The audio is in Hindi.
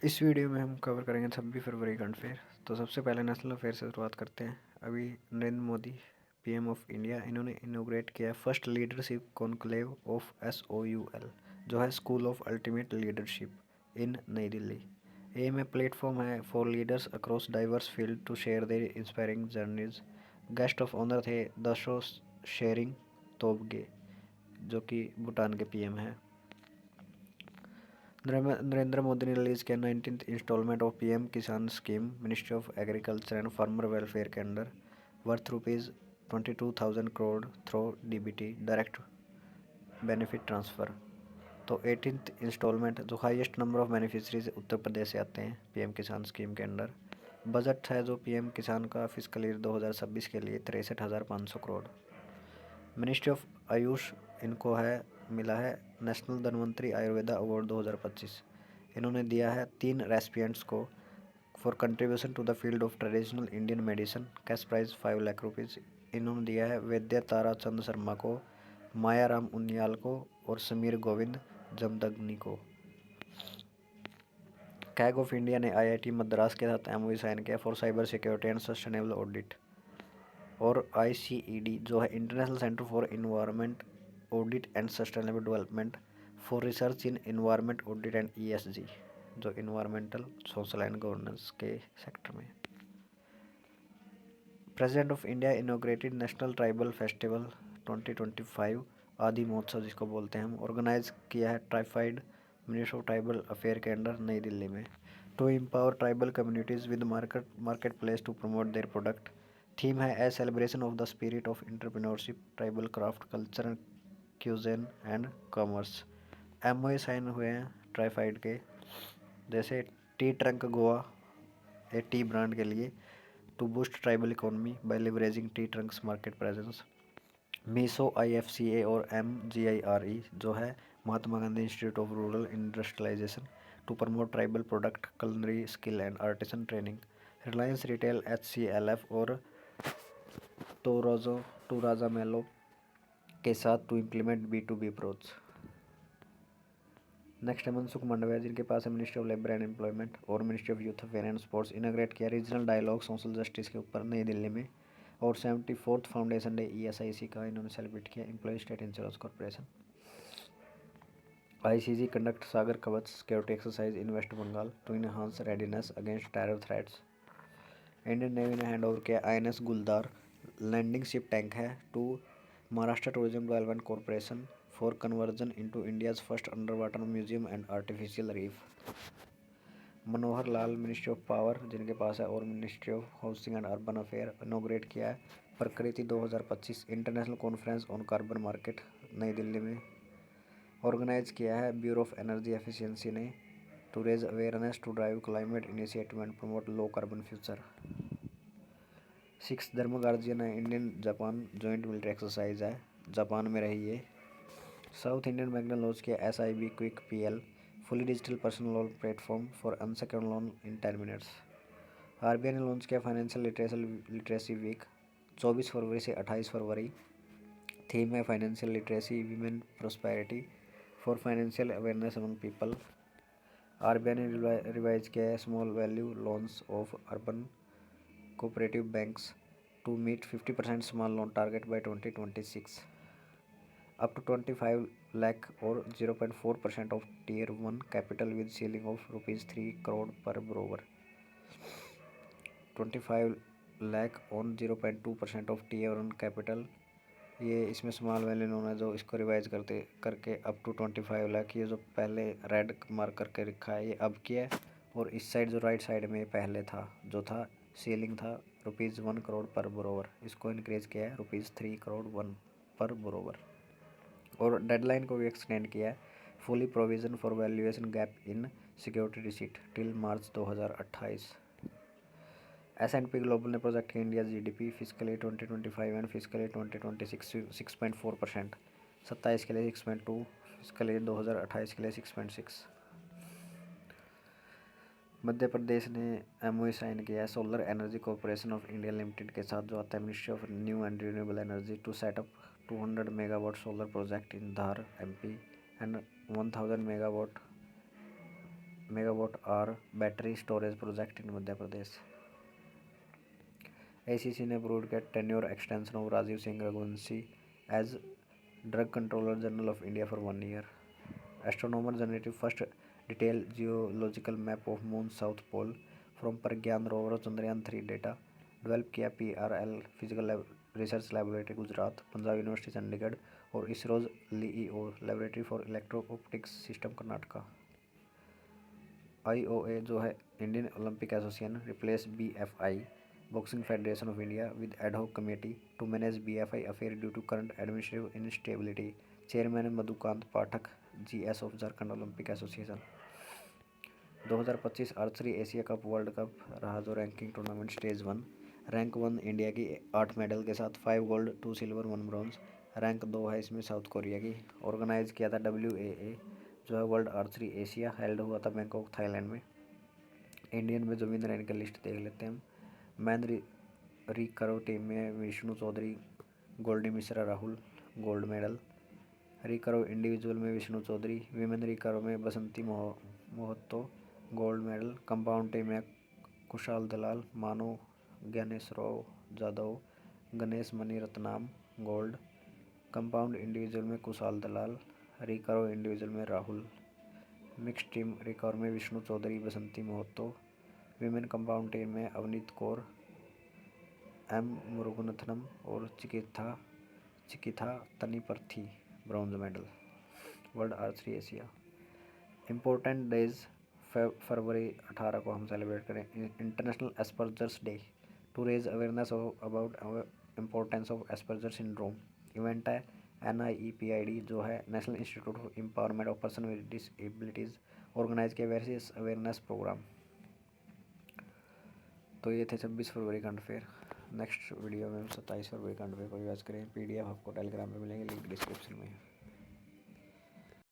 इस वीडियो में हम कवर करेंगे 26 फरवरी करंट अफेयर। तो सबसे पहले नेशनल अफेयर से शुरुआत करते हैं। अभी Narendra Modi PM of India, इन्होंने इनोग्रेट किया first leadership conclave of SOUL, जो है school of ultimate leadership in नई दिल्ली। ये में प्लेटफॉर्म है for leaders across diverse field to share their inspiring journeys. Guest of honour थे दशो शेरिंग तोबगे, जो कि भूटान के पीएम हैं। नरेंद्र मोदी ने रिलीज किया 19th installment of PM Kisan scheme, ministry of agriculture and farmer welfare के under, worth ₹22,000 crore through DBT direct benefit transfer. तो 18th इंस्टॉलमेंट, जो highest number of beneficiaries Uttar Pradesh से आते हैं पीएम किसान स्कीम के अंडर। बजट है जो पीएम किसान का फिस्कल ईयर 2026 के लिए 63,500 करोड़। मिनिस्ट्री ऑफ आयुष, इनको है मिला है नेशनल धन्वंतरी आयुर्वेदा अवार्ड 2025। इन्होंने दिया है 3 रेसिपिएंट्स को for contribution to the field of traditional Indian medicine, cash prize 5 lakh rupees. इन्होंने दिया है वैद्य तारा चंद शर्मा को, माया राम उनियाल को और समीर गोविंद जमदग्नि को। कैग ऑफ इंडिया ने IIT मद्रास के साथ MOU साइन किया for cyber security and sustainable audit. और ICED, जो है international centre for environment audit and sustainable development for research in environment audit and ESG, जो इन्वायरमेंटल सोशल एंड गवर्नेंस के सेक्टर में। President of India inaugurated national tribal festival 2025, आदि महोत्सव जिसको बोलते हैं हम, ऑर्गेनाइज किया है TRIFED ministry of tribal affair के अंडर नई दिल्ली में। To empower tribal communities with market place to promote their product. Theme है a celebration of the spirit of entrepreneurship, tribal craft culture, cuisine and commerce. MOU sign हुए हैं ट्राइफाइड के, जैसे tea trunk Goa, a tea brand के लिए, to boost tribal economy by leveraging tea trunks market presence. मीसो IFCA और MGIRE, जो है Mahatma Gandhi institute of rural industrialization, to promote tribal product culinary skill and artisan training. Reliance retail HCLF और टोराजा मेलो के साथ to implement B2B approach. Next है मनसुख मांडविया, जिनके पास है ministry of labour and employment और ministry of youth affair and sports. Inaugurate किया रीजनल डायलॉग सोशल जस्टिस के ऊपर नई दिल्ली में। और 74th फाउंडेशन डे ESIC का इन्होंने सेलिब्रेट किया, employ state insurance corporation. ICG conduct Sagar Kavach security exercise in west Bengal to enhance readiness against terror threats. Indian navy ने हैंड ओवर किया INS Guldar, landing ship tank है, to Maharashtra tourism development corporation for conversion into India's first under water museum and artificial reef. Manohar Lal, ministry of power, जिनके पास है, और ministry of housing and urban affair, inaugurate किया है प्रकृति 2025 international conference on carbon market नई दिल्ली में। ऑर्गेनाइज किया है ब्यूरो ऑफ एनर्जी एफिशिएंसी ने, to raise awareness to drive climate initiative and promote low carbon future. 6 Dharma guardian है, Indian Japan joint military exercise है, जापान में रही है। साउथ इंडियन बैंक ने लॉन्च किया SIB quick PL, fully digital personal loan platform for unsecured loan in 10 minutes. RBI ने लॉन्च किया फाइनेंशियल लिटरेसी वीक 24 फरवरी से 28 फरवरी। थीम है financial literacy, women prosperity for financial awareness among people. RBI ने रिवाइज किया है small value loans of urban cooperative banks to meet 50% small loan target by 2026। Up to 25 lakh और 0.4% of Tier 1 capital with ceiling of ₹3 crore पर borrower. 25 lakh on 0.2% of Tier 1 capital, ये इसमें स्मॉल वैल्यू लोन है, जो इसको रिवाइज करके अप टू 25 लाख, ये जो पहले रेड मार्क करके रखा है ये अब किया है। और इस साइड जो राइट साइड में पहले था, जो था सीलिंग था ₹1 करोड़ पर बोरोवर, इसको इंक्रीज किया है ₹3 करोड़ 1 पर बोरोवर। और डेडलाइन को भी एक्सटेंड किया है, fully provision for valuation gap in security receipt till March 2028। S&P global ने प्रोजेक्ट किया India GDP physical year 2025 and physical year 2026 6.4%, 27 के लिए 6.2, फिजिकल ईयर 2028 के लिए 6.6। मध्य प्रदेश ने MOU साइन किया है solar energy corporation of India limited के साथ, जो आता है ministry of new and renewable energy, to set up 200 megawatt solar project in Dhar MP and 1000 megawatt megawatt आर battery storage project in Madhya Pradesh. ACC ने अप्रूव्ड के tenure extension of Rajeev Singh Raghuvanshi as drug controller general of India for 1 year। Astronomer generative first detail geological map of moon south pole from Pragyan rover Chandrayaan 3 डेटा। डेवलप किया PRL physical research laboratory Gujarat, Punjab university Chandigarh और ISRO's LEO laboratory for electro optics system Karnataka. IOA जो है Indian Olympic association replace BFI boxing federation of India with ad hoc committee to manage BFI affair due to current administrative instability. Chairman Madhukant Pathak GS of Jharkhand Olympic association. 2025 archery Asia cup world cup रहा जो ranking tournament stage 1। Rank 1 India की 8 मेडल के साथ 5 गोल्ड 2 सिल्वर 1 ब्रॉन्ज। रैंक 2 है इसमें साउथ कोरिया की। ऑर्गेनाइज किया था WAA जो है वर्ल्ड आर्चरी एशिया, हेल्ड हुआ था बैंकॉक थाईलैंड में। इंडियन में जो विनर है इनका लिस्ट देख लेते हैं हम। मैन रिकर्व टीम में Vishnu Chaudhary, Goldi Mishra Rahul gold medal. Recurve individual में विष्णु चौधरी, विमेन रिकर्व में Basanti Mahato gold medal. Compound team में Kushal Dalal, Mano Gyaneshwarrao Jadhav, Ganesh Mani Ratnam gold. Compound individual में कुशाल दलाल, रिकर्व इंडिविजुअल में राहुल। मिक्स टीम रिकर्व में Vishnu Chaudhary, Basanti Mahato. Women compound team में अवनीत कौर, M मुरुगनथनम और Chikitha Taniparthi bronze medal. World archery Asia. Important days फरवरी 18 को हम सेलिब्रेट करें international Asperger's day to raise awareness about importance of Asperger syndrome. Event है NIEPID जो है national institute of empowerment of person with disabilities. Organize किया वेरियस अवेयरनेस प्रोग्राम। तो ये थे 26 फरवरी का अफेयर। नेक्स्ट वीडियो में हम 27 फरवरी का अफेयर को यूज़ करें। PDF आपको टेलीग्राम पे मिलेंगे, लिंक डिस्क्रिप्शन में है।